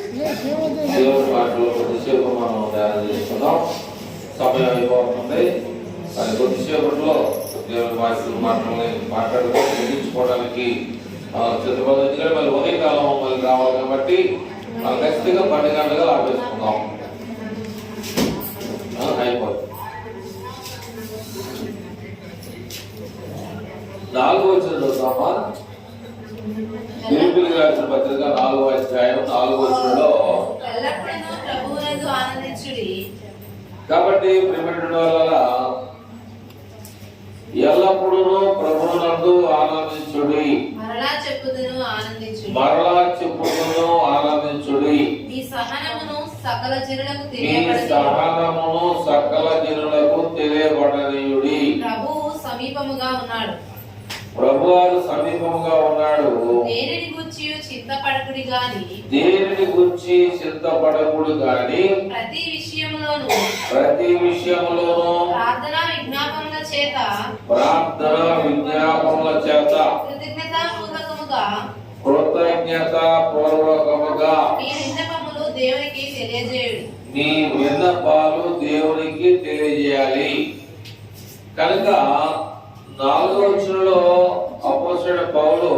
దేవుని మాటలు కొద్దిసేపు మనం ధ్యానం చేసుకుందాం. సమయం అయిపోతుంది. అది కొద్దిసేపట్లో దేవుని మాటల్ని మాట్లాడుకొని ముగించుకోవడానికి సిద్ధపడుతుంది. మళ్ళీ ఉదయకాలం మళ్ళీ రావాలి కాబట్టి మనం ఖచ్చితంగా 12 గంటలుగా ఆపేసుకుందాం. అయిపోతుంది. 4వ వచనం చూద్దామా? ఫిలిప్పీయులకు రాసిన పత్రిక 4వ అధ్యాయం 4వ వచనంలో కాబట్టి ప్రియమైన వాళ్ళ ఎల్లప్పుడూ ప్రభువునందు ఆనందించుడి. మరలా చెప్పుదును ఆనందించుడి. మీ సహనమును సకల జనులకు తెలియబడనీయుడి. ప్రభువు సమీపముగా ఉన్నాడు. ప్రభువారు సమీపముగా ఉన్నాడు. దేనిని గూర్చి చింతపడకుడి గాని ప్రతి విషయములోను ప్రార్థనా విజ్ఞాపనల చేత కృతజ్ఞతాపూర్వకముగా మీ విన్నపములు దేవునికి తెలియజేయుడి. మీ విన్నపాలు దేవునికి తెలియజేయాలి. కనుక 4వ వచనంలో అపోస్తలుడైన పౌలు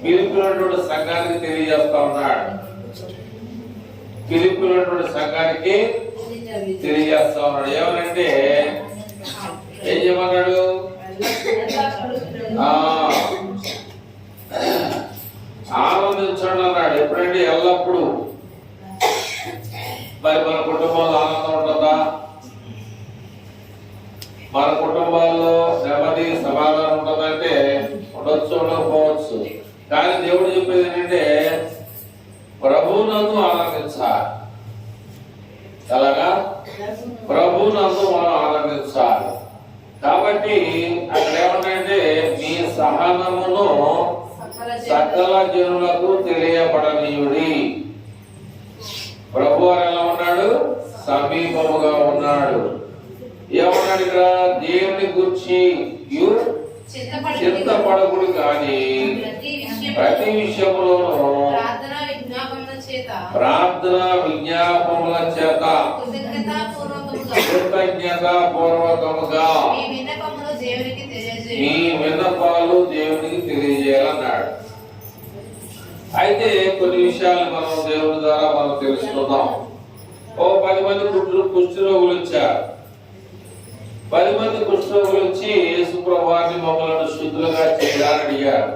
ఫిలిప్పీయుల సంఘానికి తెలియజేస్తా ఉన్నాడు. ఫిలిప్పీయుల సంఘానికి తెలియజేస్తా ఉన్నాడు. ఏమనంటే ఏం చేయమన్నాడు? ఆనందించండి అన్నాడు. ఎప్పుడంటే ఎల్లప్పుడూ. మరి మన కుటుంబంలో ఆనందం ఉంటుందా? మన కుటుంబాల్లో నెమ్మది సమాధానం ఉంటుందంటే ఉండొచ్చు, ఉండకపోవచ్చు. కానీ దేవుడు చెప్పేది ఏంటంటే ప్రభువునందు ఆనందించాలి. అలాగా ప్రభువునందు మనం ఆనందించాలి. కాబట్టి అక్కడ ఏమంటే మీ సహనమును సకల జనులకు తెలియబడనీయుడి. ప్రభు ఎలా ఉన్నాడు? సమీపముగా ఉన్నాడు. ఏమన్నాడు ఇక్కడ? దేవుని గురించి చింతపడకుడు కానీ ప్రతి విషయంలోనూ ప్రార్థన విజ్ఞాపముల చేత కృతజ్ఞతాపూర్వకముగా మీ విన్నపాలు దేవునికి తెలియజేయాలన్నాడు. అయితే కొన్ని విషయాలు మనం దేవుని ద్వారా మనం తెలుసుకుందాం. 10 మంది కుష్ఠరోగులు వచ్చారు. 10 మంది కుష్ఠరోగులు వచ్చి యేసు ప్రభువుని మమ్మల్ని శుద్ధులుగా చేయాలని అడిగారు.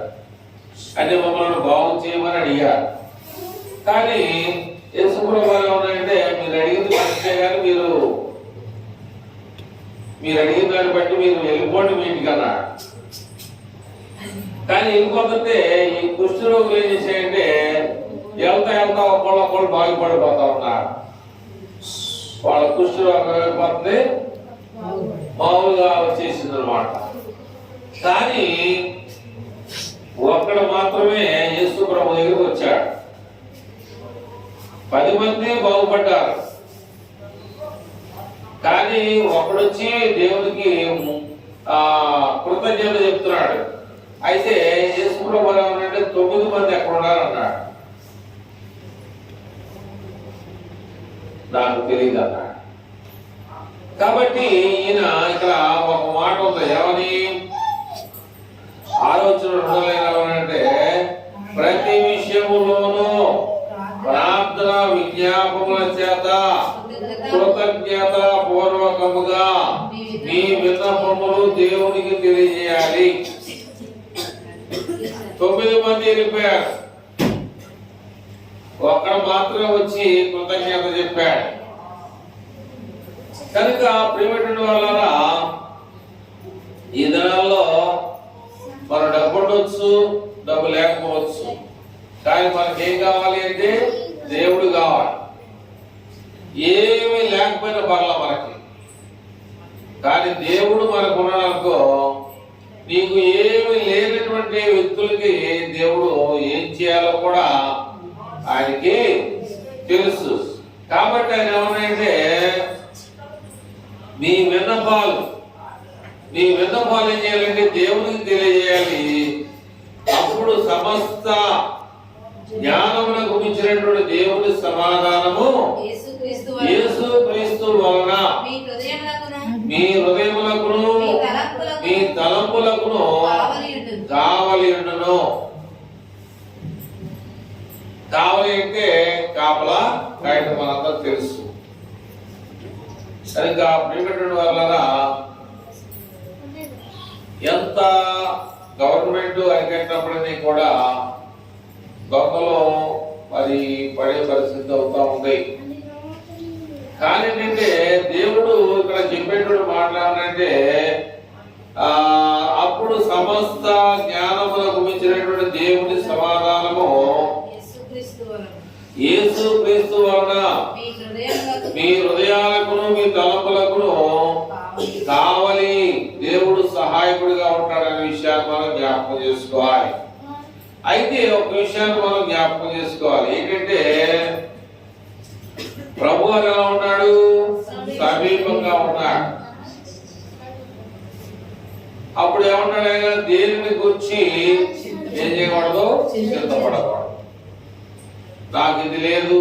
అంటే మమ్మల్ని బాగు చేయమని అడిగారు. కానీ యేసు ప్రభువు ఏమన్నాడంటే మీరు అడిగింది మంచిదే కానీ మీరు అడిగిన దాన్ని బట్టి మీరు వెళ్ళిపోండి మీ ఇంటికి అన్నాడు. కానీ వెళ్ళిపోతుంటే ఈ కుష్ఠరోగులు ఏం చేశాయంటే వెళ్తా ఒకళ్ళు బాగుపడిపోతా ఉన్నారు. వాళ్ళ కుష్ఠరోగం అయిపోతుంది, మామూలుగా వచ్చేసింది అనమాట. కానీ ఒక్కడు మాత్రమే యేసు ప్రభు దగ్గరికి వచ్చాడు. 10 మంది బాగుపడ్డారు. కానీ ఒకడొచ్చి దేవునికి కృతజ్ఞత చెప్తున్నాడు. అయితే యేసు ప్రభు ఏమన్నాడంటే 9 మంది ఎక్కడ ఉన్నారు అన్నాడు. నాకు తెలియదు అన్నాడు. కాబట్టి ఈయన ఇక్కడ ఒక మాట ఉంది. ఏమని? ఆలోచన అంటే ప్రతి విషయములోనూ ప్రార్థన విజ్ఞాపముల చేత కృతజ్ఞత పూర్వకముగా మీ విన్నపములు దేవునికి తెలియజేయాలి. 9 మంది వెళ్ళిపోయారు. ఒక్కడు మాత్రమే వచ్చి కృతజ్ఞత చెప్పాడు. కనుక ప్రియమైన వాళ్ళరా, ఈ దినాల్లో మనం డబ్బు ఉండొచ్చు, డబ్బు లేకపోవచ్చు. కానీ మనకి ఏం కావాలి అంటే దేవుడు కావాలి. ఏమీ లేకపోయినా పర్లా మనకి. కానీ దేవుడు మనకు ఉన్నాడనుకో, నీకు ఏమి లేనటువంటి వ్యక్తులకి దేవుడు ఏం చేయాలో కూడా ఆయనకి తెలుసు. కాబట్టి ఆయన ఏమన్నాయంటే మీ విన్నపాలు ఏం చేయాలంటే దేవునికి తెలియజేయాలి. అప్పుడు సమస్త జ్ఞానమునకు మించినటువంటి దేవుని సమాధానము యేసుక్రీస్తు యేసు క్రీస్తు వలన మీ హృదయములకును మీ హృదయములకును మీ తలంపులకును కావలి ఉండును. కావలి అంటే కాపలా కాయటం మనందరూ తెలుసు. సరిగ్గా ప్రియమైనటువంటి వాళ్ళరా, ఎంత గవర్నమెంట్ అరికట్టినప్పటికీ కూడా దొంగలు మరి పడే పరిస్థితి అవుతా ఉంది. కానీ ఏంటంటే దేవుడు ఇక్కడ చెప్పేటువంటి మాట్లాడాలంటే అప్పుడు సమస్త జ్ఞానములకు మించినటువంటి దేవుని సమాధానము యేసు క్రీస్తు వలన మీ హృదయాలకును మీ తలంపులకును కావలి దేవుడు సహాయకుడిగా ఉంటాడనే విషయాన్ని మనం జ్ఞాపకం చేసుకోవాలి. అయితే ఒక విషయాన్ని మనం జ్ఞాపకం చేసుకోవాలి, ఏంటంటే ప్రభు ఎలా ఉన్నాడు? సమీపంగా ఉన్నాడు. అప్పుడు ఏమంటాడు ఆయన? దేనిని గురించి ఏం చేయకూడదు? చింతపడకూడదు. నాకు ఇది లేదు,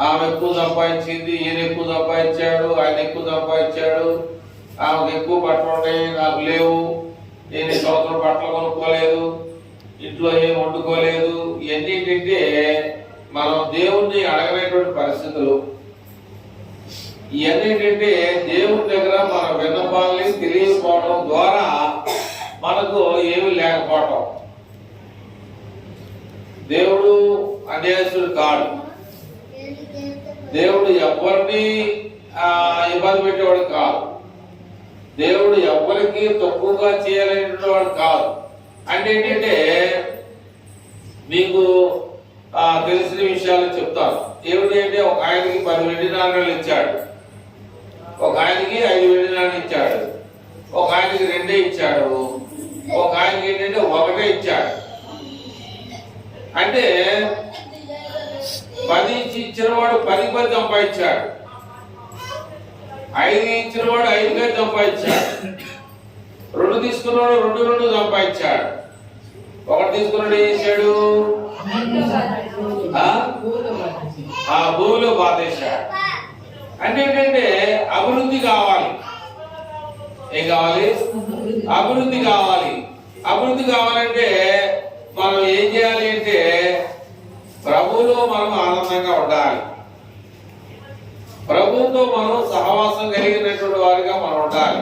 ఆమె ఎక్కువ సంపాదించింది, ఈయన ఎక్కువ సంపాదించాడు, ఆయన ఎక్కువ సంపాదించాడు, ఆమెకు ఎక్కువ బట్టలు ఉన్నాయి, నాకు లేవు, నేను ఈ సంవత్సరం బట్టలు కొనుక్కోలేదు, ఇంట్లో ఏం వండుకోలేదు. ఇవన్నీ ఏంటంటే మనం దేవుణ్ణి అడగలేటువంటి పరిస్థితులు. ఇవన్నీ ఏంటంటే దేవుని దగ్గర మన విన్నపాలని తెలియకపోవడం ద్వారా మనకు ఏమీ లేకపోవటం. దేవుడు అన్యాయస్తుడు కాడు. దేవుడు ఎవరిని ఇబ్బంది పెట్టేవాడు కాదు. దేవుడు ఎవరికి తక్కువగా చేయాలనేటువంటి వాడు కాదు. అంటే ఏంటంటే మీకు తెలిసిన విషయాలు చెప్తాను. ఏమిటి అంటే ఒక ఆయనకి 10 వెండి నాణ్యాలు ఇచ్చాడు, ఒక ఆయనకి 5 వెండి నాణ్యాలు ఇచ్చాడు, ఒక ఆయనకి 2 ఇచ్చాడు, ఒక ఆయనకి ఏంటంటే 1 ఇచ్చాడు. అంటే 10 ఇచ్చిన వాడు 10 సంపాదించాడు, 5 ఇచ్చిన వాడు 5 సంపాదించాడు, 2 తీసుకున్నాడు 2 సంపాదించాడు, 1 తీసుకున్నాడు ఏం చేశాడు? భూమిలో బాధేశాడు. అంటే ఏంటంటే అభివృద్ధి కావాలి. ఏం కావాలి? అభివృద్ధి కావాలి. అభివృద్ధి కావాలంటే మనం ఏం చేయాలి అంటే ప్రభువులో మనం ఆనందంగా ఉండాలి. ప్రభువుతో మనం సహవాసం కలిగినటువంటి వారిగా మనం ఉండాలి.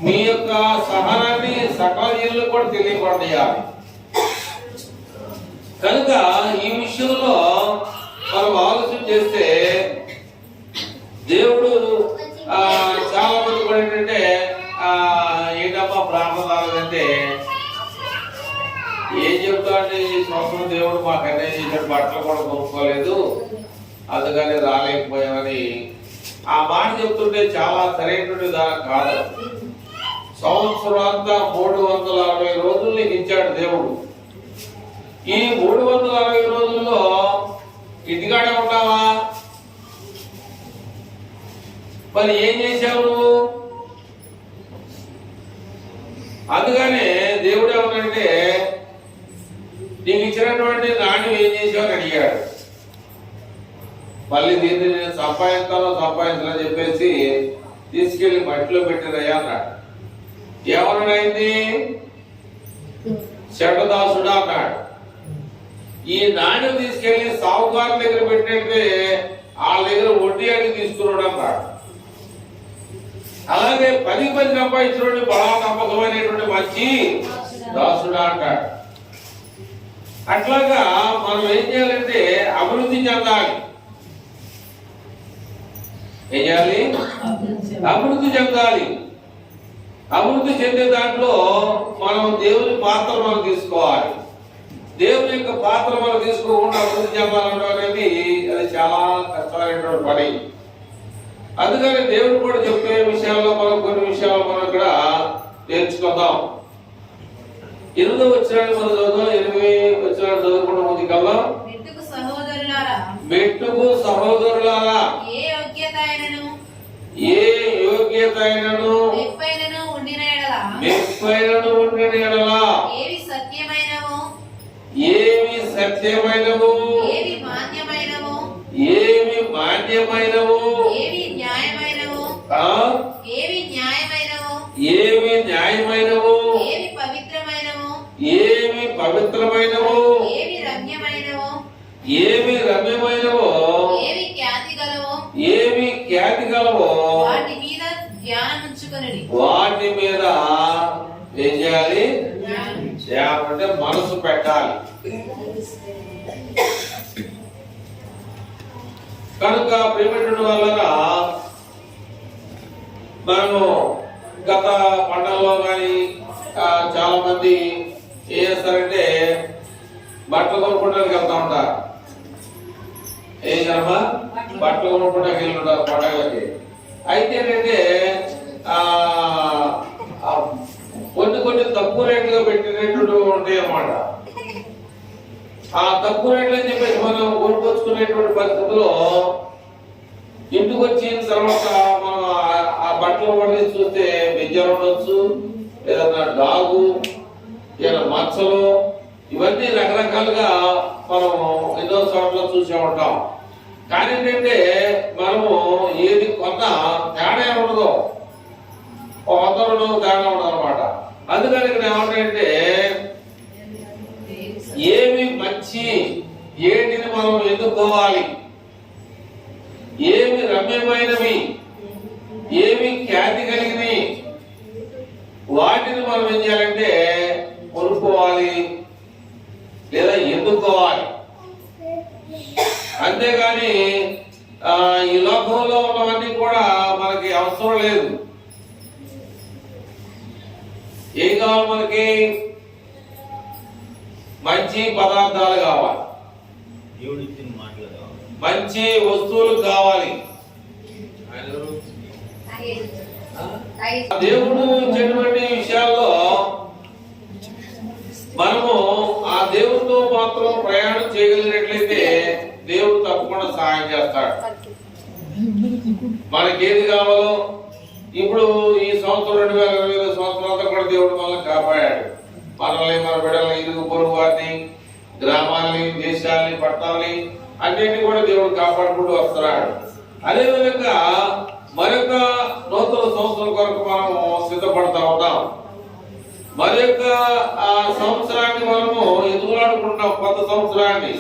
మీ యొక్క సహనాన్ని సకల జీవులకు కూడా తెలియపడేయాలి. కనుక ఈ విషయంలో మనం ఆలోచన చేస్తే దేవుడు చాలా మంది కూడా ఏంటంటే ఏంటమ్మా ప్రార్థన అంటే ఏం చెప్తాండి, ఈ సంవత్సరం దేవుడు మాకు అన్యాయం చేశాడు, బట్టలు కూడా కొనుక్కోలేదు, అందుకని రాలేకపోయామని ఆ మాట చెప్తుంటే చాలా సరైనటువంటి దాని కాదు. సంవత్సరం అంతా 360 రోజులు నీకు ఇచ్చాడు దేవుడు. ఈ 360 రోజుల్లో ఇంటికాడే ఉంటావా? మరి ఏం చేశావు నువ్వు? అందుకనే దేవుడు ఏమనంటే నీకు ఇచ్చినటువంటి నాణ్యం ఏం చేసావు అని అడిగాడు. మళ్ళీ దీన్ని నేను సంపాదించాలని చెప్పేసి తీసుకెళ్లి మట్టిలో పెట్టిరయ్యా అన్నాడు. ఏమన్నాడైంది? శటదాసుడా అన్నాడు. ఈ నాణ్యం తీసుకెళ్లి సావుకారుల దగ్గర పెట్టినట్టే వాళ్ళ దగ్గర వడ్డీ అడిగి తీసుకున్నాడు అన్నాడు. అలాగే 10 సంపాదించినటువంటి బలా నమ్మకమైనటువంటి మంచి దాసుడా అంటాడు. అట్లాగా మనం ఏం చేయాలంటే అభివృద్ధి చెందాలి. ఏం చేయాలి? అభివృద్ధి చెందాలి. అభివృద్ధి చెందే దాంట్లో మనం దేవుని పాత్ర మనం తీసుకోవాలి. దేవుని యొక్క పాత్ర మనం తీసుకోకుండా అభివృద్ధి చెందాలనడం అనేది అది చాలా కష్టమైనటువంటి పని. అందుకని దేవుడు కూడా చెప్పే విషయాల్లో మనం కొన్ని విషయాలు మనం ఇక్కడ నేర్చుకుందాం. 8వ వచనాన్ని మనం చదువుదాం. 8వ వచనాన్ని చదువుకుంటూ ముందుకెళ్దాం. మెట్టుకు సహోదరులారా, ఏ యోగ్యత అయినను మెప్పైనను ఉండిన ఎడల, ఏవి సత్యమైనవు, ఏవి మాన్యమైనవు, ఏవి మాన్యమైనవు, ఏవి న్యాయమైనవు, ఆ? ఏవి న్యాయమైనవు, ఏవి న్యాయమైనవు, ఏవి పవిత్రమైనవు, ఏవి పవిత్రమైనవు, ఏవి రమ్యమైనవు, ఏవి రమ్యమైనవో, ఏవి ఖ్యాతి గలవో, ఏవి ఖ్యాతి గలవో వాటి మీద ధ్యానముంచుకొనుడి. వాటి మీద ఏం చేయాలి? ధ్యానం అంటే మనసు పెట్టాలి. కనుక ప్రియమైనటువంటి వల్ల మనము గత పంటల్లో కానీ చాలా మంది ఏం చేస్తారంటే బట్టలు కొనుక్కోవడానికి వెళ్తా ఉంటారు. ఏం కదమ్మా? బట్టలు కొనుక్కోవడానికి వెళ్ళి ఉంటారు పండగలకి. అయితే ఏంటంటే కొన్ని తక్కువ రేట్లుగా పెట్టినట్టు ఉంటాయి అన్నమాట. ఆ తక్కువ రేట్లు అని చెప్పేసి మనం కొనుక్కొచ్చుకునేటువంటి పరిస్థితుల్లో ఇంటికి వచ్చిన తర్వాత మనం ఆ బట్టలు పడి చూస్తే బెజ్జలు ఉండొచ్చు, ఏదన్నా డాగు, ఏదైనా మచ్చలు, ఇవన్నీ రకరకాలుగా మనం ఎన్నో చోట్ల చూసే ఉంటాం. కానీ ఏంటంటే మనము ఏది కొన్నా తేడా ఉండదు, అందరూ తేడా ఉండదు అనమాట. అందుకని ఇక్కడ ఏమంటాయంటే ఏమి మంచి, ఏటిని మనం ఎన్నుకోవాలి, ఏమి రమ్యమైనవి, ఏమి ఖ్యాతి కలిగినవి, వాటిని మనం ఏం చేయాలంటే కొనుక్కోవాలి లేదా ఎన్నుకోవాలి. అంతేగాని ఈ లోకంలో ఉన్నవన్నీ కూడా మనకి అవసరం లేదు. ఏం కావాలి మనకి? మంచి పదార్థాలు కావాలి, మంచి వస్తువులు కావాలి. దేవుడు ఇచ్చినటువంటి విషయాల్లో మనము ఆ దేవుడితో మాత్రం ప్రయాణం చేయగలిగినట్లయితే దేవుడు తప్పకుండా సహాయం చేస్తాడు. మనకేది కావాలో ఇప్పుడు ఈ సంవత్సరం 2020 సంవత్సరాలతో కూడా దేవుడు మనల్ని కాపాడాడు. మనల్ని, మన బిడ్డల్ని, ఇరుగు పొరుగు వారిని, గ్రామాలని, దేశాలని, పట్టణాలని అన్నింటినీ కూడా దేవుడు కాపాడుకుంటూ వస్తున్నాడు. అదేవిధంగా మరొక నూతన సంవత్సరం కొరకు మనము సిద్ధపడతా ఉన్నాం. మరొక సంవత్సరాన్ని మనము ఎదుగులాడుకుంటాం, కొత్త సంవత్సరాన్ని.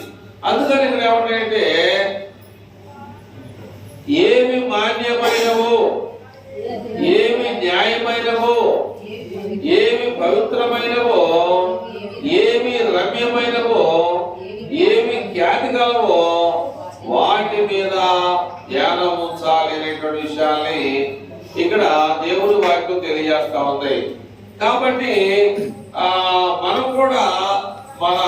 అందుకని ఇక్కడ ఏమంటాయంటే ఏమి మాన్యమైనవు, ఏమి న్యాయమైనవో, ఏమి పవిత్రమైనవో, ఏమి రమ్యమైనవో, ఏమి ఖ్యాతి గలవో వాటి మీద ధ్యానం ఉంచాలి అనేటువంటి విషయాల్ని ఇక్కడ దేవుడి వాక్యం తెలియజేస్తా ఉంది. కాబట్టి మనం కూడా మన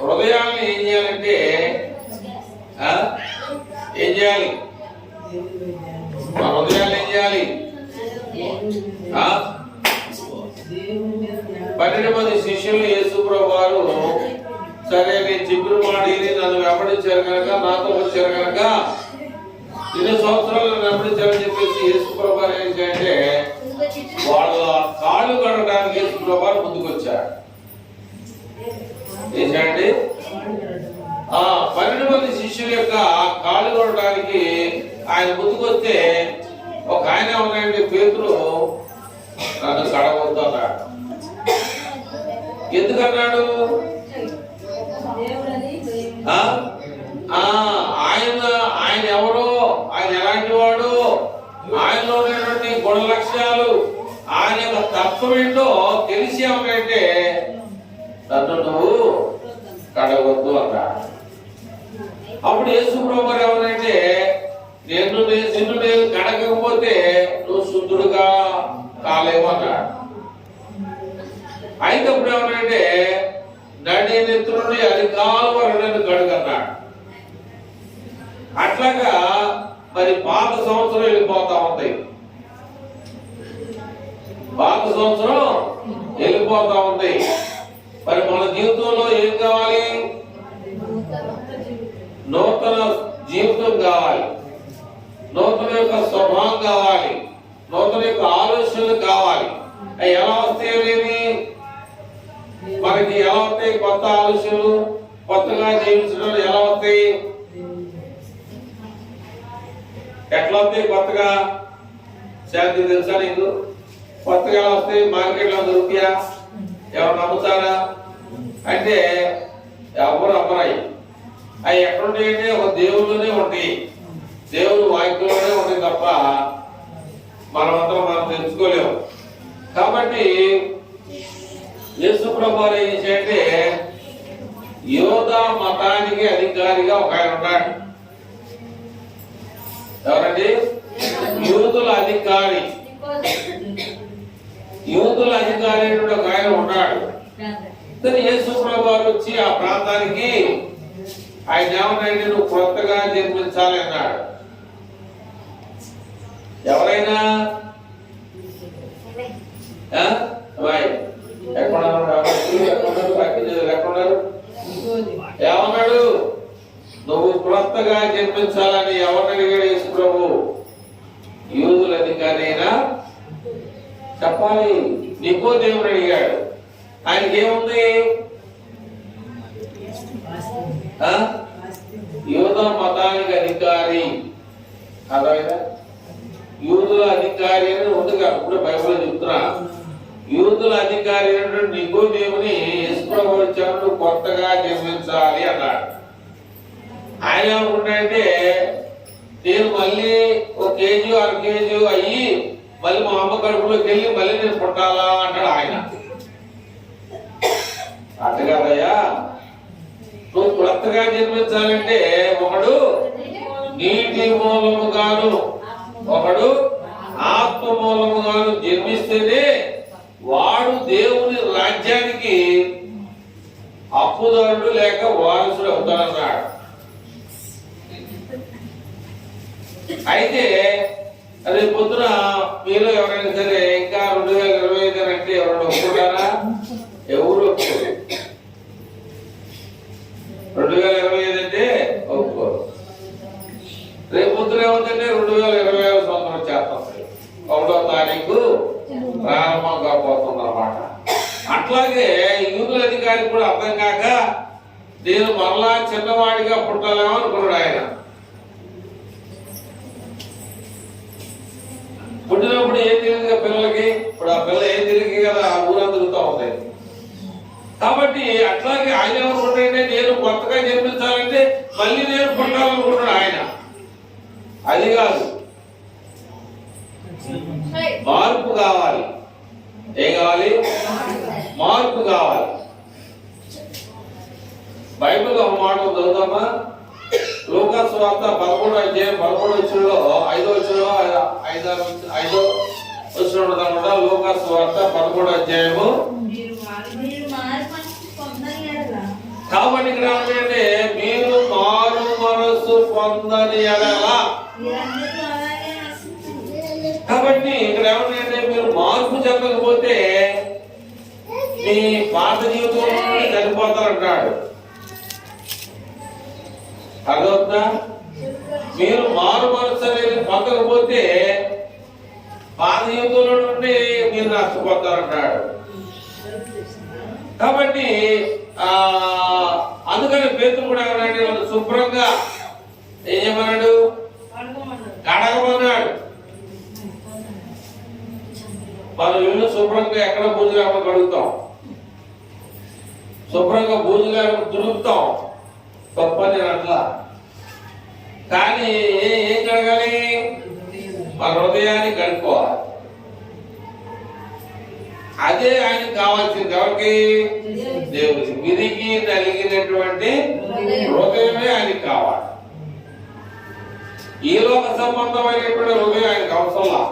హృదయాన్ని ఏం చేయాలంటే ఏం చేయాలి? మన హృదయాన్ని ఏం చేయాలి? 12 మంది శిష్యులు యేసుప్రభువు వారు సరే నేను చిగురు మాడి నన్ను వెంబడించారు కనుక, నాతో వచ్చారు కనుక, 2 సంవత్సరాలు నన్ను వెంబడించారని చెప్పేసి యేసుప్రభువు వారు ఏం చేయంటే వాళ్ళ కాళ్ళు కడగడానికి యేసుప్రభువు వారు ముందుకు వచ్చారు. ఏంటండి? 12 మంది శిష్యుల యొక్క కాళ్ళు కడగడానికి ఆయన ముందుకు వస్తే ఒక ఆయన ఉన్నాయండి, పేతురు, నన్ను కడగొద్దు అన్నాడు. ఎందుకన్నాడు? ఆయన ఎవరో, ఆయన ఎలాంటి వాడు, ఆయనలో ఉన్నటువంటి గుణ లక్ష్యాలు, ఆయన యొక్క తత్వం ఏంటో తెలిసి ఏమంటే నన్ను నువ్వు కడగొద్దు అన్నాడు. అప్పుడు యేసుప్రభువు వారు ఏమనంటే నిన్ను నేను కడగకపోతే నువ్వు శుద్ధుడుగా కాలేమన్నాడు. అయితే అప్పుడు ఏమనంటే నడి నెత్తు నుండి అధికాల వరకు నన్ను కడుగన్నాడు. అట్లాగా మరి పాత సంవత్సరం వెళ్ళిపోతా ఉంది, పాత సంవత్సరం వెళ్ళిపోతా ఉంది. మరి మన జీవితంలో ఏం కావాలి? నూతన జీవితం కావాలి, నూతన యొక్క స్వభావం కావాలి, నూతన యొక్క ఆలోచనలు కావాలి. అవి ఎలా వస్తాయి అనేది మనకి ఎలా వస్తాయి? కొత్త ఆలోచనలు, కొత్తగా జీవించడం ఎలా వస్తాయి? ఎట్లా వస్తాయి కొత్తగా? శాంతి తెలుసా నీకు? కొత్తగా ఎలా వస్తాయి? మార్కెట్లో దొరికియా? ఎవరు నమ్ముతారా అంటే ఎవరు అమ్మరాయి. అవి ఎక్కడుంటాయంటే ఒక దేవుళ్ళలోనే ఉంటాయి, దేవుడు వాక్యంలోనే ఉంటాయి తప్ప మనమంతా మనం తెలుసుకోలేము. కాబట్టి యేసు ప్రభువు ఏం చేయంటే యోధా మతానికి అధికారిగా ఒక ఆయన ఉన్నాడు. ఎవరండి? యూదుల అధికారి. యూదుల అధికారి ఒక ఆయన ఉన్నాడు. యేసు ప్రభువు వచ్చి ఆ ప్రాంతానికి ఆయన ఏమన్నాడు? నువ్వు కొత్తగా జన్మించాలి అన్నాడు. ఎవరైనా ఎక్కడున్నారు? ఏమన్నాడు? నువ్వు కొత్తగా జన్మించాలని ఎవరిని అడిగాడు యేసు ప్రభు? యూదుల అధికారి అయినా చెప్పాలి. నికోదేముని అడిగాడు. ఆయనకి ఏముంది? యూదా మతానికి అధికారి. అర్థమైందా? యూదుల అధికారి అని ఉంది కదా, ఇప్పుడు బైబిల్లో చెప్తున్నా. యూదుల అధికారి అయినటువంటి నికోదేముని యేసు ప్రభువు వచ్చాడు కొత్తగా జన్మించాలి అన్నాడు. ఆయన ఏమనుకుంటాడంటే నేను మళ్ళీ ఒక కేజీ 1 కేజీ అయ్యి మళ్ళీ మా అమ్మ కడుపులోకి వెళ్ళి మళ్ళీ నేను పుట్టాలా అంటాడు ఆయన. అట్ట కాదయ్యా, నువ్వు కొత్తగా జన్మించాలంటే ఒకడు నీటి మూలముగాను ఒకడు ఆత్మ మూలముగాను జన్మిస్తేనే వాడు దేవుని రాజ్యానికి హక్కుదారుడు లేక వారసుడు అవుతాడన్నాడు. అయితే అదే పొద్దున మీలో ఎవరైనా సరే ఇంకా 2025 అంటే ఎవరైనా ఒప్పుకుంటారా? ఎవరు ఒప్పుకోరు. 2025 అంటే ఒప్పుకోరు. రేపు పొద్దున ఏమవుతుందంటే 2025 సంవత్సరం చేస్తాం, 1వ తారీఖు ప్రారంభం కాబోతుంది అన్నమాట. అట్లాగే యూదుల అధికారి కూడా అర్థం కాక నేను మరలా చిన్నవాడిగా పుట్టాలేమో అనుకున్నాడు ఆయన. పుట్టినప్పుడు ఏం తెలియదు పిల్లలకి. ఇప్పుడు ఆ పిల్ల ఏం తెలియదు కదా, ఆ ఊరంతా తిరుగుతూ ఉంటాయి. కాబట్టి అట్లాగే ఆయన ఏమనుకుంటాడంటే నేను కొత్తగా జన్మించాలంటే మళ్ళీ నేను పుట్టాలనుకుంటున్నాడు ఆయన. అది కాదు, మార్పు కావాలి. ఏం కావాలి? మార్పు కావాలి. బైబిల్ ఒక మాట చదువుతామా? లూకా సువార్త 11వ అధ్యాయం 11వ వచనంలో 5వ వచనంలో 5వ వచనం ఉన్నదన్నమాట. లూకా సువార్త 11వ అధ్యాయము. కాబట్టి ఇక్కడ ఏమంటే మీరు మారు మనసు పొందని ఎడల. కాబట్టి ఇక్కడ ఏమంటే మీరు మార్పు చెందకపోతే మీ పాత జీవితంలో చనిపోతారంటాడు. అర్థమవుతుందా? మీరు మారు మనసు అనేది పొందకపోతే పాత జీవితంలో నుండి మీరు నష్టపోతారంటాడు. కాబట్టి అందుకని పేతురు కూడా ఏమన్నాడు? శుభ్రంగా ఏం చేయమన్నాడు? కడగమన్నాడు. మనం ఇల్లు శుభ్రంగా ఎక్కడ భూజులు కడుగుతాం, శుభ్రంగా భూజులు దులుపుతాం, తప్పని అట్లా. కానీ ఏం కడగాలి? మన హృదయాన్ని కడుక్కోవాలి. అదే ఆయనకు కావాల్సింది. ఎవరికి? దేవుడికి. విరిగి నలిగినటువంటి హృదయమే ఆయనకి కావాలి. ఈ లోక సంబంధమైనటువంటి హృదయం ఆయనకు అవసరంలా.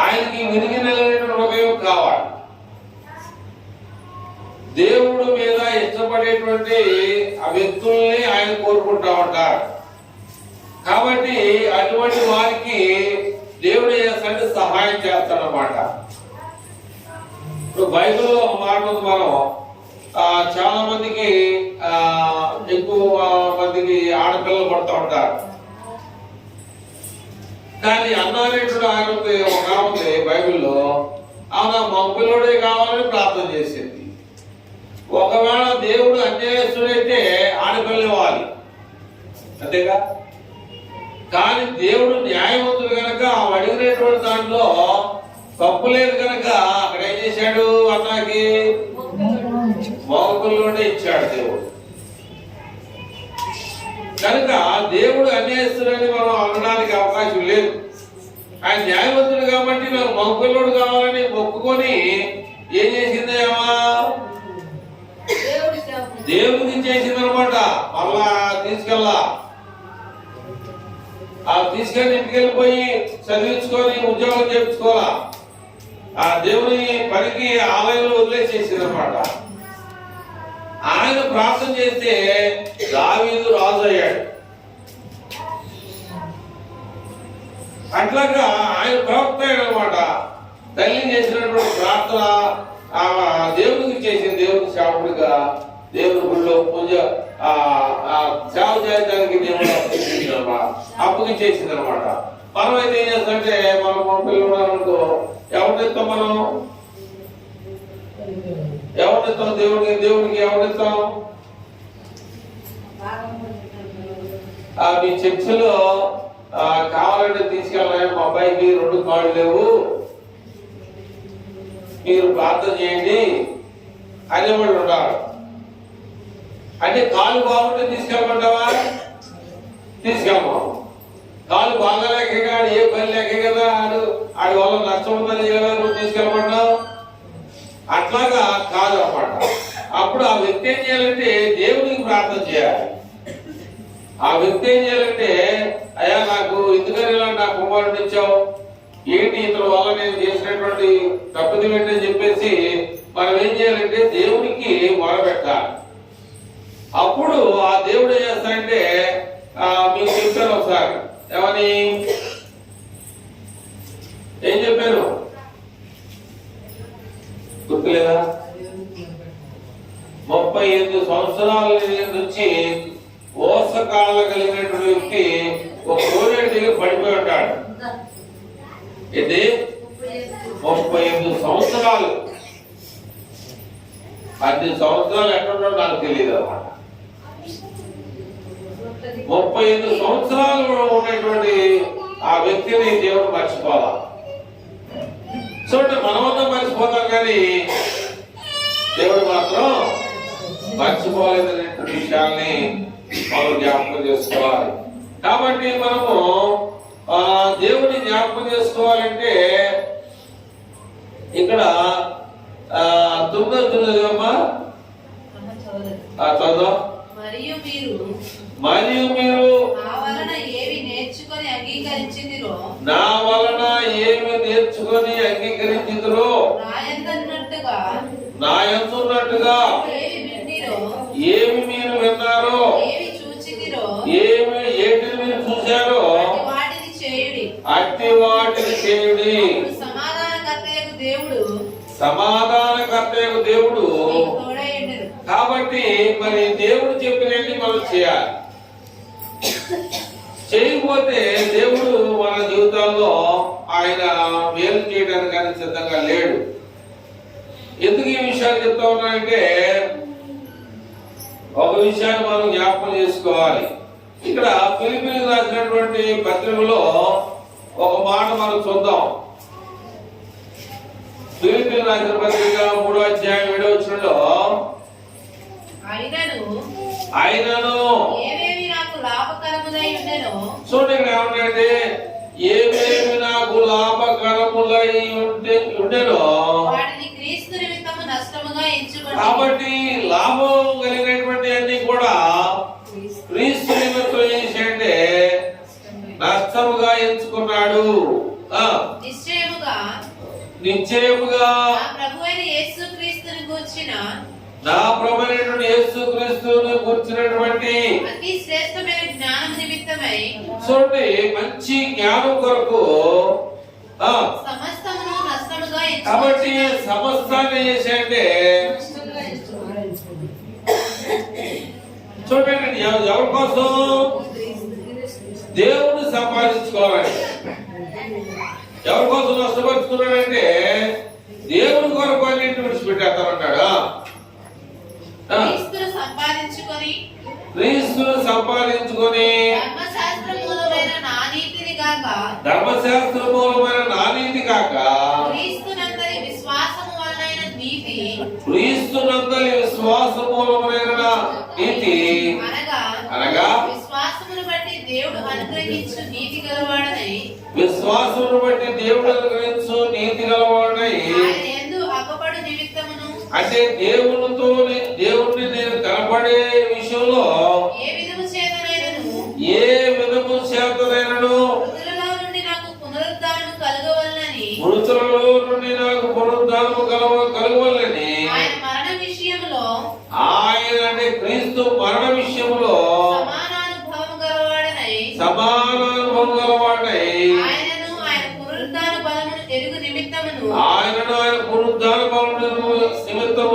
ఆయనకి విరిగి నలిగినటువంటి హృదయం కావాలి. దేవుడు మీద ఇష్టపడేటువంటి ఆ వ్యక్తుల్ని ఆయన కోరుకుంటా ఉంటారు. కాబట్టి అటువంటి వారికి దేవుడు చేస్తాడు, సహాయం చేస్తాడన్నమాట. ఇప్పుడు బైబిల్లో ఒక మాట ఉంది. మనం చాలా మందికి ఎక్కువ మందికి ఆడపిల్లలు పడుతూ ఉంటారు. కానీ అన్నారేటుడు ఆయన ఒక ఉంది బైబిల్లో. ఆమె మగ పిల్లడే కావాలని ప్రార్థన చేసింది. ఒకవేళ దేవుడు అన్యాయస్తుడైతే ఆడపిల్లవాలి, అంతేగా. కానీ దేవుడు న్యాయవంతుడు కనుక అడిగినటువంటి దాంట్లో తప్పు లేదు కనుక అక్కడ ఏం చేశాడు, అన్నకి మగపిల్లలోనే ఇచ్చాడు దేవుడు. కనుక దేవుడు అన్యాయస్తుడని మనం అనడానికి అవకాశం లేదు. ఆయన న్యాయవంతుడు కాబట్టి నాకు మగపిల్లోడు కావాలని మొక్కుకొని ఏం చేసింది ఏమా, దేవుడికి చేసింది అనమాట. మళ్ళా తీసుకెళ్ళి ఇంటికి వెళ్ళిపోయి చదివించుకొని ఉద్యోగం చేయించుకోవాలా, ఆ దేవుని పనికి ఆలయంలో వదిలేసేసింది అనమాట. ఆయన ప్రార్థన చేస్తే దావీదు రాజు అయ్యాడు. అట్లాగా ఆయన ప్రవక్త అయ్యాడు అనమాట. తల్లి చేసినటువంటి ప్రార్థన దేవుడికి చేసింది, దేవుడికి సేవకుడిగా దేవుడి గుడిలో పూజ సేవ చేయడానికి దేవుడు అప్పుకి చేసింది అనమాట. మనం అయితే ఏం చేస్తామంటే మనం మన పిల్లలు ఎవరినిస్తాం, ఎవరినిస్తాం దేవుడికి ఎవరినిస్తాం. మీ చర్చిలో కావాలంటే తీసుకెళ్ళాలి, మా అబ్బాయికి 2 కాళ్ళు లేవు, మీరు ప్రార్థన చేయండి అనేవాళ్ళు ఉన్నారు. అంటే కాలు బాగుంటే తీసుకెళ్ళమంటావా, తీసుకెళ్ళమా. కాలు బాగాలేక ఏ పని లేక కదా ఆడి వల్ల నష్టం ఉందని కదా నువ్వు తీసుకెళ్ళమంటావు, అట్లాగా కాదు అన్నమాట. అప్పుడు ఆ వ్యక్తి ఏం చేయాలంటే దేవునికి ప్రార్థన చేయాలి. ఆ వ్యక్తి ఏం చేయాలంటే, అయ్యా నాకు ఎందుకని నా కుమారుడు ఇచ్చావు, ఏంటి ఇతని వల్ల నేను చేసినటువంటి తప్పుది ఏంటని చెప్పేసి మనం ఏం చేయాలంటే దేవునికి మొరపెట్టాలి. అప్పుడు ఆ దేవుడు ఏం చేస్తాడంటే, మీకు చెప్పాను ఒకసారి, ఏమని ఏం చెప్పాను గుర్తులేదా? 38 సంవత్సరాల నుంచి ఓసకాల కలిగినటువంటి వ్యక్తి ఒక కోనేటి దగ్గర పడిపోయి ఉంటాడు. ఇది 38 సంవత్సరాలు. 10 సంవత్సరాలు ఎక్కడున్నాడో నాకు తెలియదు అన్నమాట. 38 సంవత్సరాలు ఉన్నటువంటి ఆ వ్యక్తిని దేవుడు మర్చిపోవాలి. చూడండి, మనమంతా మర్చిపోతాం కానీ దేవుడు మాత్రం మర్చిపోలేదనే విషయాల్ని మనం జ్ఞాపకం చేసుకోవాలి. కాబట్టి మనము దేవుడిని జ్ఞాపకం చేసుకోవాలంటే ఇక్కడ 9వ చదువమ్మా చదువు. మరియు మీరు నా వలన ఏమి నేర్చుకొని అంగీకరించితిరో నా యందున్నట్టుగా ఏమి మీరు విన్నారో ఏమి ఏటిని మీరు చూశారో అట్టి వాటిని చేయుడి. సమాధానకర్తయగు దేవుడు. కాబట్టి మరి దేవుడు చెప్పినట్టు మనం చేయాలి. చేయకపోతే దేవుడు మన జీవితాల్లో ఆయన మేలు చేయడానికి కానీ సిద్ధంగా లేడు. ఎందుకు ఈ విషయాలు చెప్తా ఉన్నానంటే, ఒక విషయాన్ని మనం జ్ఞాపకం చేసుకోవాలి. ఇక్కడ ఫిలిప్పీలకు రాసినటువంటి పత్రికలో ఒక మాట మనం చూద్దాం. ఫిలిప్పీలకు రాసిన పత్రిక 3వ అధ్యాయం 7వ వచనంలో, ఆయనను చూడండి, ఇక్కడ ఏమంటే ఏమేమి నాకు లాభకరములై ఉండెనో కాబట్టి లాభం కలిగినటువంటి అన్ని కూడా క్రీస్తు నిమిత్తం చేసే నష్టముగా ఎంచుకున్నాడు. నిశ్చయముగా నా ప్రభువైన యేసుక్రీస్తును గూర్చినటువంటి అతి శ్రేష్టమైన జ్ఞానం నిమిత్తమై చూడండి, మంచి జ్ఞానం కొరకు సమస్తమును నష్టముగా కాబట్టి సమస్తాన్ని చేసేయండి. చూడండి, ఎవరి కోసం? దేవుడు సంపాదించుకోవాలి. ఎవరి కోసం నష్టపరుచుకున్నాడంటే దేవుని కొరకు అన్నింటి విడిచిపెట్టేస్తానంటాడు. క్రీస్తును సంపాదించుకొని ధర్మశాస్త్ర మూలమైన నా నీతిని గాక ధర్మశాస్త్ర మూలమైన నా నీతి కాక క్రీస్తునందరి విశ్వాసము వలనైన నీతి క్రీస్తునందలి విశ్వాస మూలమైన నీతి అనగా విశ్వాసమును బట్టి దేవుడు అనుగ్రహించు నీతి గలవాడనై విశ్వాసమును బట్టి దేవుడు అనుగ్రహించు నీతి గలవాడనై ఆయన యందు అగపడు నిమిత్తమును అంటే దేవుణ్ణి నేను కనపడే విషయంలో ఏ విధము చేతనైనను ఏ విధము చేతనైనను మృతులలో నుండి నాకు పునరుద్ధానము కలుగవలనని మృతులలో నుండి నాకు పునరుద్ధానము కలుగవలనని ఆయన మరణ విషయంలో ఆయన అంటే క్రీస్తు మరణ విషయంలో సమానానుభవం గలవాడనై ఆయనను ఆయన పునరుద్ధాన బలమును ఎరుగు నిమిత్తమును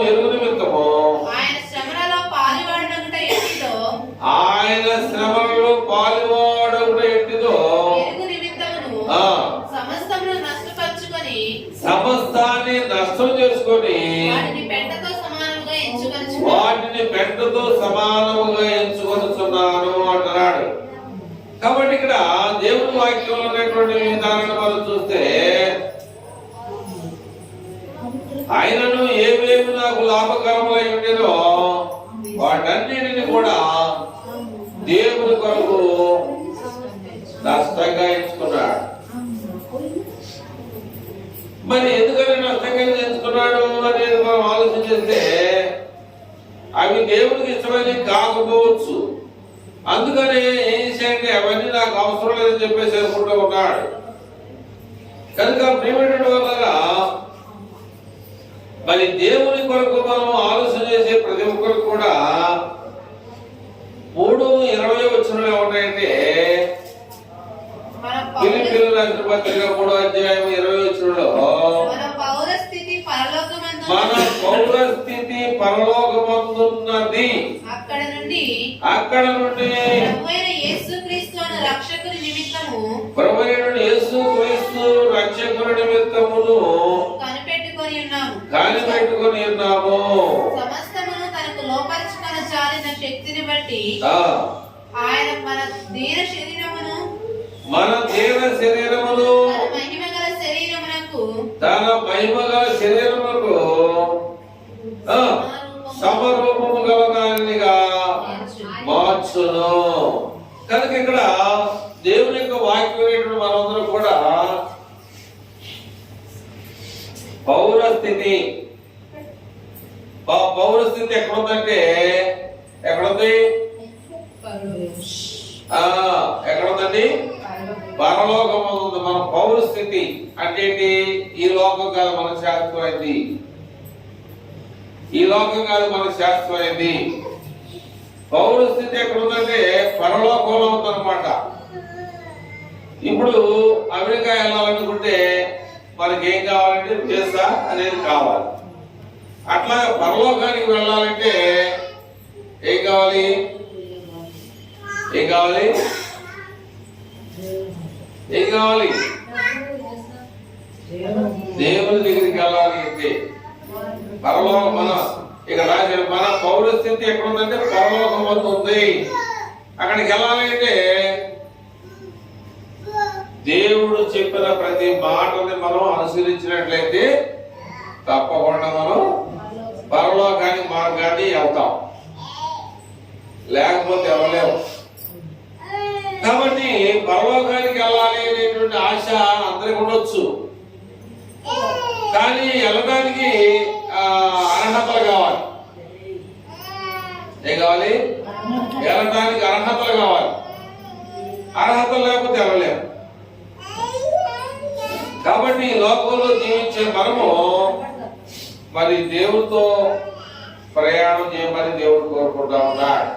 ఎరుగు నిమిత్తము ఆయన శ్రమలలో పాలువాడనగుట ఎట్టిదో ఆయన శ్రమలలో పాలువాడగుట ఎట్టిదో ఎరుగు నిమిత్తమును సమస్తమును నష్టపరుచుకొని సమస్తాన్ని నష్టం చేసుకొని వాటిని పెంటతో సమానముగా ఎంచుకొనుచున్నాను అంటున్నాడు. కాబట్టి ఇక్కడ దేవుని వాక్యంలో ఉన్నటువంటి విధానాన్ని మనం చూస్తే ఆయనను ఏవేవి నాకు లాభకరములై ఉండేదో వాటన్నిటిని కూడా దేవుని కొరకు నష్టంగా ఎంచుకున్నాడు. మరి ఎందుకని నష్టంగా ఎంచుకున్నాడు అనేది మనం ఆలోచన చేస్తే అవి దేవునికి ఇష్టమైనవి కాకపోవచ్చు. అందుకని ఏం చేసేయండి అవన్నీ నాకు అవసరం లేదని చెప్పేసి అనుకుంటూ ఉన్నాడు. కనుక ప్రియమైన వల్ల మరి దేవుని కొరకు మనం ఆలోచన చేసే ప్రతి ఒక్కరు కూడా 3:20 ఏమున్నాయంటే ఫిలిప్పీయులకు రాసిన పత్రిక 3:20 మన పౌరస్థితి పరలోకమందున్నది. అక్కడ నుండి ప్రభువైన యేసుక్రీస్తును రక్షకుని నిమిత్తమును కనిపెట్టుకొని ఉన్నాము. సమస్తమును తనకు లోపరుచుకొన చాలిన శక్తిని బట్టి ఆయన మన దీన శరీరమును తన మహిమగల శరీరమునకు సమరూపము గలదానిగా మార్చును. కనుక ఇక్కడ దేవుని యొక్క వాక్యం మనందరం కూడా పౌరస్థితి ఎక్కడుందంటే ఎక్కడుంది? ఎక్కడుందండి? పరలోకం ఉంది. మన పౌరస్థితి అంటే ఏంటి? ఈ లోకం కాదు మనకు శాశ్వతమైంది. ఈ లోకం కాదు మనకు శాశ్వతమైంది. పౌరస్థితి ఎక్కడుందంటే పరలోకంలో ఉందన్నమాట. ఇప్పుడు అమెరికా వెళ్ళాలనుకుంటే మనకి ఏం కావాలంటే వీసా అనేది కావాలి. అట్లాగే పరలోకానికి వెళ్ళాలంటే ఏం కావాలి? దేవుని దగ్గరికి వెళ్ళాలి అంటే పరలోకం మన ఇక్కడ రాసిన మన పౌరస్థితి ఎక్కడుందంటే పరలోకం వద్ద ఉంది. అక్కడికి వెళ్ళాలి అంటే దేవుడు చెప్పిన ప్రతి మాటని మనం అనుసరించినట్లయితే తప్పకుండా మనం పరలోకానికి మార్గాన్ని వెళ్తాం, లేకపోతే వెళ్ళలేము. కాబట్టి పరలోకానికి వెళ్ళాలి అనేటువంటి ఆశ అందరికి ఉండొచ్చు, కానీ వెళ్ళడానికి అర్హతలు కావాలి. ఏం కావాలి? వెళ్ళడానికి అర్హతలు కావాలి. అర్హతలు లేకపోతే వెళ్ళలేము. కాబట్టి ఈ లోకంలో జీవించే మనము మరి దేవుడితో ప్రయాణం చేయమని దేవుడు కోరుకుంటా ఉన్నాడు.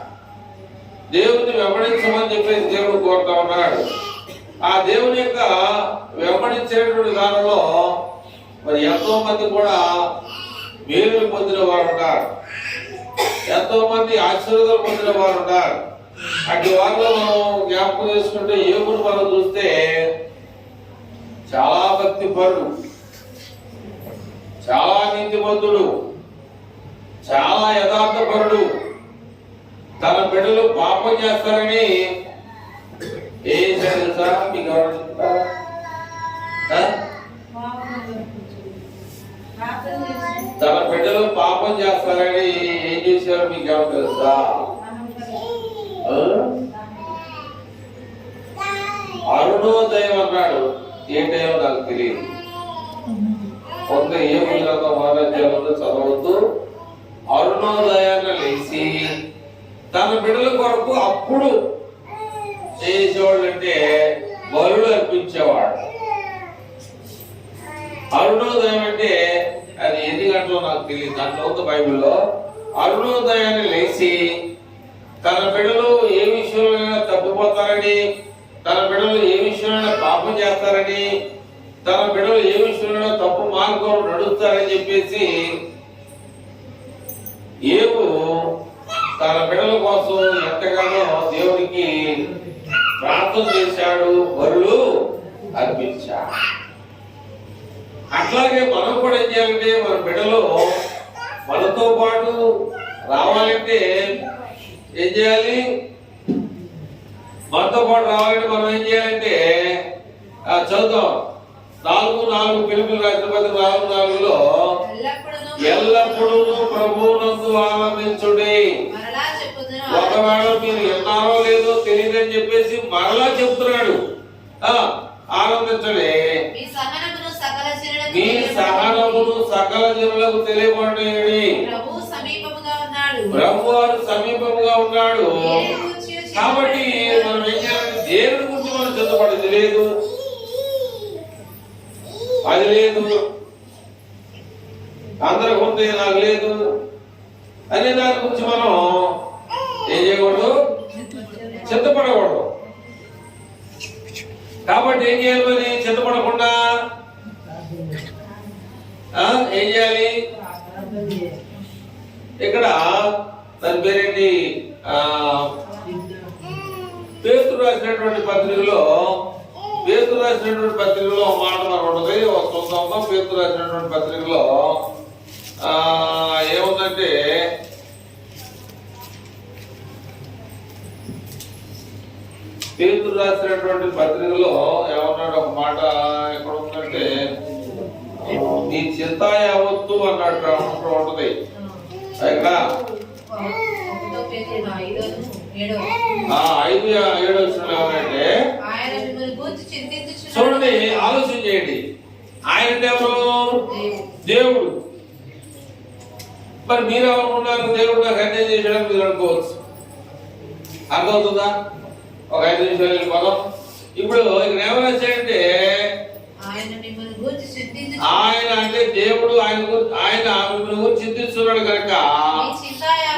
దేవుడిని వెంబడించమని చెప్పేసి దేవుడు కోరుతా ఉన్నాడు. ఆ దేవుని యొక్క వెంబడించేటువంటి దానిలో మరి ఎంతో మంది కూడా మేలు పొందిన వారు ఉన్నారు, ఎంతో మంది ఆశీర్వాదాలు పొందిన వారు ఉన్నారు. అటు వారిలో మనం జ్ఞాపకం చేసుకుంటే ఏముడు మనం చూస్తే చాలా భక్తి పరుడు, చాలా నీతిమంతుడు, చాలా యథార్థపరుడు, తన బిడ్డలు పాపం చేస్తారని ఏం తెలుసా మీకు ఎవరు చెప్తారా? తన బిడ్డలు పాపం చేస్తారని ఏం చేశారు మీకు ఎవరు తెలుసా? అరుణోదయం అన్నాడు. ఏంటో నాకు తెలియదు. కొంత ఏ ముందు మహారాజ్యాలతో చదవద్దు. అరుణోదయాన్ని లేచి తన బిడ్డల కొరకు అప్పుడు చేసేవాళ్ళు అంటే బలులు అర్పించేవాడు. అరుణోదయం అంటే అది ఎన్ని గంటలో నాకు తెలియదు. దాంట్లో ఉంది బైబిల్లో. అరుణోదయాన్ని లేచి తన బిడ్డలు ఏ విషయంలో తప్పిపోతారని, తన బిడ్డలు ఏ విషయంలో పాపం చేస్తారని, తన బిడ్డలు ఏ విషయంలో తప్పు మార్గం నడుస్తారని చెప్పేసి ఏవు తన బిడ్డల కోసం ఎంతగానో దేవునికి ప్రార్థన చేశాడు, బలులు అర్పించాడు. అట్లాగే మనం కూడా ఏం చేయాలంటే మన బిడ్డలు మనతో పాటు రావాలంటే ఏం చేయాలి? మనతో పాటు రావాలంటే మనం ఏం చేయాలంటే చదువుతాం. 4:4 పిలుపులు రాసిన పత్రిక 4:4లో ఎల్లప్పుడూ ప్రభువునందు ఆనందించుడి. ఒకవేళ మీరు ఎన్నారో లేదో తెలియదని చెప్పేసి మరలా చెప్తున్నాడు. ఆనందించండి. మీ సహనమును సకల జనులకు తెలియబడి ప్రభువు సమీపముగా ఉన్నాడు. కాబట్టి మనం ఏం చేయాలి? దేవుడి గురించి మనం చింతపడేది లేదు, అది లేదు, అందరికి ఉంది నాకు లేదు అనే దాని గురించి మనం ఏం చేయకూడదు, చింతపడకూడదు. కాబట్టి ఏం చేయాలి? మరి చింతపడకుండా ఏం చేయాలి? ఇక్కడ దాని పేరేంటి? పేతురు రాసినటువంటి పత్రికలో ఒక మాట మనం ఉంటుంది. చూద్దాం. పేతురు రాసినటువంటి పత్రికలో ఏముందంటే పేతురు రాసినటువంటి పత్రికలో ఏమన్నాడు? ఒక మాట ఎక్కడ ఉందంటే నీ చింత యావత్తు అన్నట్టు ఉంటది. ఇక్కడ 5:7 ఏమంటే చూడండి, ఆలోచన చేయండి. ఆయన ఎవరు? దేవుడు. మరి మీరు ఎవరున్నారు? దేవుడు నాకు అన్యాయం చేసేయడానికి మీరు అనుకోవచ్చు. అర్థమవుతుందా? ఒక 5 నిమిషాలు పదం. ఇప్పుడు ఇక్కడ ఏమైనా చేయంటే ఆయన అంటే దేవుడు ఆయన మిమ్మల్ని గురించి చింతిస్తున్నాడు కనుక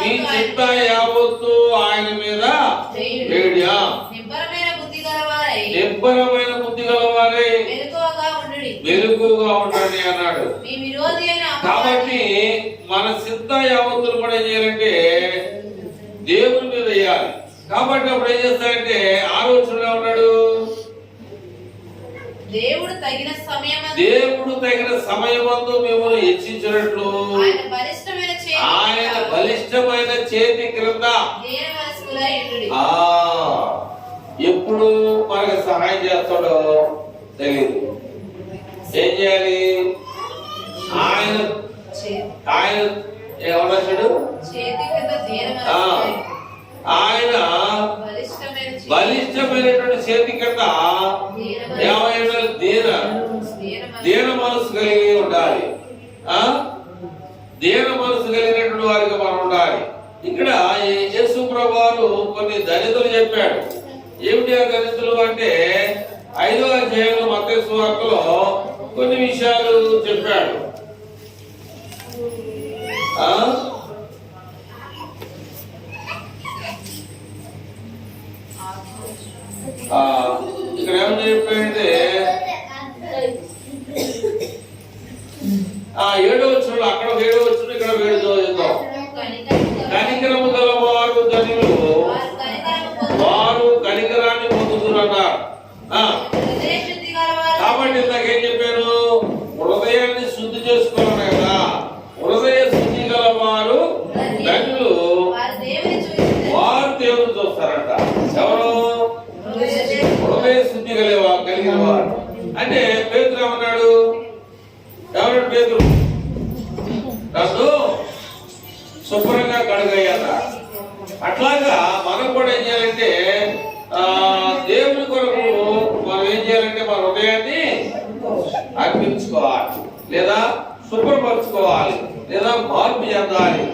మీ చింత యావత్తు ఆయన మీద వేడియా. నిబ్బరమైన బుద్ధి గలవారే మెలకువగా ఉండండి అన్నాడు. కాబట్టి మన చింత యావత్తులు కూడా ఏం చేయాలంటే దేవుని మీద వేయాలి. కాబట్టి అప్పుడు ఏం చేస్తారంటే ఆలోచనలో ఉన్నాడు. దేవుడు తగిన సమయమందు మిమ్మల్ని హెచ్చించినట్లు ఆయన బలిష్టమైన చేతి క్రింద ఎప్పుడు మనకు సహాయం చేస్తాడో తెలియదు. ఏం చేయాలి? ఆయన ఏమన్నాడు? ఆయన బలిష్టమైనటువంటి చేతి కింద ఏమైనా దీన మనసు కలిగి ఉండాలి. దీన మనసు కలిగినటువంటి వారికి మనం ఉండాలి. ఇక్కడ యేసు ప్రభువు కొన్ని దళితులు చెప్పాడు. ఏమిటి ఆ దళితులు అంటే 5వ అధ్యాయంలో మత్తయి సువార్తలో కొన్ని విషయాలు చెప్పాడు. ఇక్కడ ఏమని చెప్పంటే 7వ వచనంలో, అక్కడ 7వ వచనం, ఇక్కడ 7వ చదువుతాం. కనికరము గల వారు ధన్యులు, వారు కనికరాన్ని పొందుతున్నారు. కాబట్టి ఇందాకేం చెప్పాను? హృదయాన్ని శుద్ధి చేసుకోవాలి కదా. హృదయ శుద్ధి గల వారు ధన్యులు, వారు అంటే పేతురు ఏమన్నాడు? ఎవరు పేతురు? నన్ను శుభ్రంగా కడుగయ్యాక. అట్లాగా మనం కూడా ఏం చేయాలంటే దేవుని కొరకు మనం ఏం చేయాలంటే మన హృదయాన్ని అర్పించుకోవాలి, లేదా శుభ్రపరచుకోవాలి, లేదా మార్పు చెందాలి,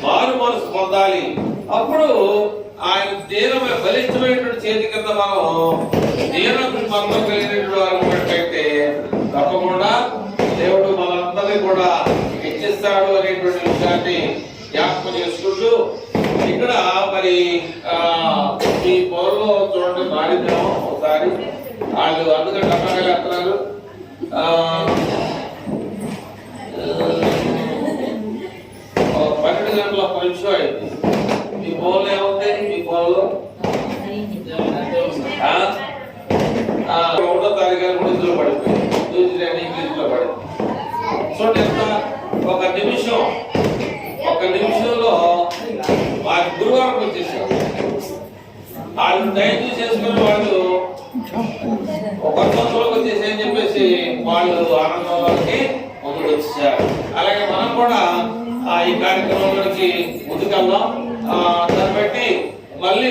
మారు మనసు పొందాలి. అప్పుడు ఆయన దీనమైన బలిష్టమైనటువంటి చేతి కింద మనం దీన మనం కలిగినటువంటి వారు ఉన్నట్టయితే తప్పకుండా దేవుడు మనందరినీ కూడా హెచ్చిస్తాడు అనేటువంటి విషయాన్ని జ్ఞాపకం చేసుకుంటూ, ఇక్కడ మరి ఈ పొరలో చూడండి మారిద్దాము ఒకసారి. వాళ్ళు అందుకంటే అమ్మగా వెళ్తున్నారు. 12 గంటల 1 నిమిషం అయింది. మీ ఫోన్లో ఏముంది? మీ ఫోన్లో 1వ తారీఖు కూడా ఇందులో పడిపోయింది, న్యూజిలాండ్ ఇంగ్లీష్ లో పడింది. చూడండి ఎంత ఒక నిమిషంలో వారి గురువారం వచ్చేసారు. వాళ్ళు దయచేసి చేసుకుని వాళ్ళు ఒక సంవత్సరంలోకి వచ్చేసి అని చెప్పేసి వాళ్ళు ఆనందంలోకి ముందుకు వచ్చేసారు. అలాగే మనం కూడా ఈ కార్యక్రమంలోకి ముందుకెళ్దాం. దాన్ని బట్టి మళ్ళీ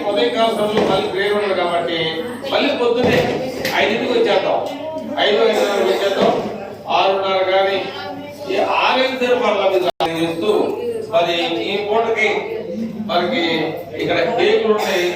ఉదయకాల సమయంలో మళ్ళీ ప్రేమ ఉండదు కాబట్టి మళ్ళీ పొద్దున్నే 5ంటికి వచ్చేద్దాం, 5:30 వచ్చేద్దాం. 6:30 కానీ 6 పర్లేదు చేస్తూ మరి ఈ పూటకి మనకి ఇక్కడ కేకులు ఉన్నాయి.